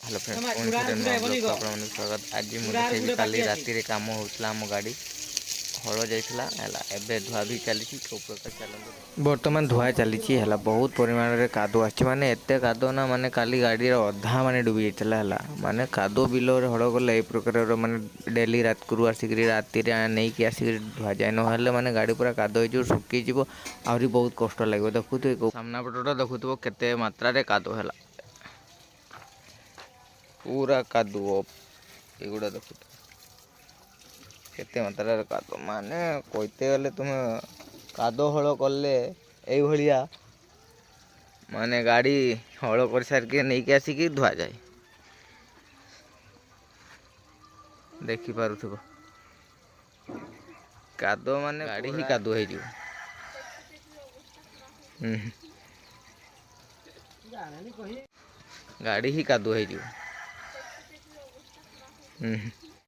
Hello friends पुणी थे नुआ ब्लॉग को आपन स्वागत। आज मुझे देखी काली राति काम होता आम गाड़ी हल जाइला एबे धुआ भी चली बर्तमान धुआ चली बहुत परिमाण में कादो आछि माने एते कादो ना माने काली गाड़ी अधा माने डूबी जाइला माने कादो बिल हड़ गले ए प्रकार माने डेली रात को आसिक राति नहीं कि आसिक धुआ जाए ना माने गाड़ी पूरा कादो हो सुखी आहरी बहुत कष्ट लगे। देखुए सामना पटटा देखुव केते मात्रा कादो है पूरा कादुओ एगुड़ा देखु केते मात्रा कादो माने कहते गले तुम कादो हल कले या माने गाड़ी हल कर सारिके नहीं कि आसिक धुआ जाए देखि पारुथबो कादो माने गाड़ी ही कादो हो गाड़ी ही कादो हो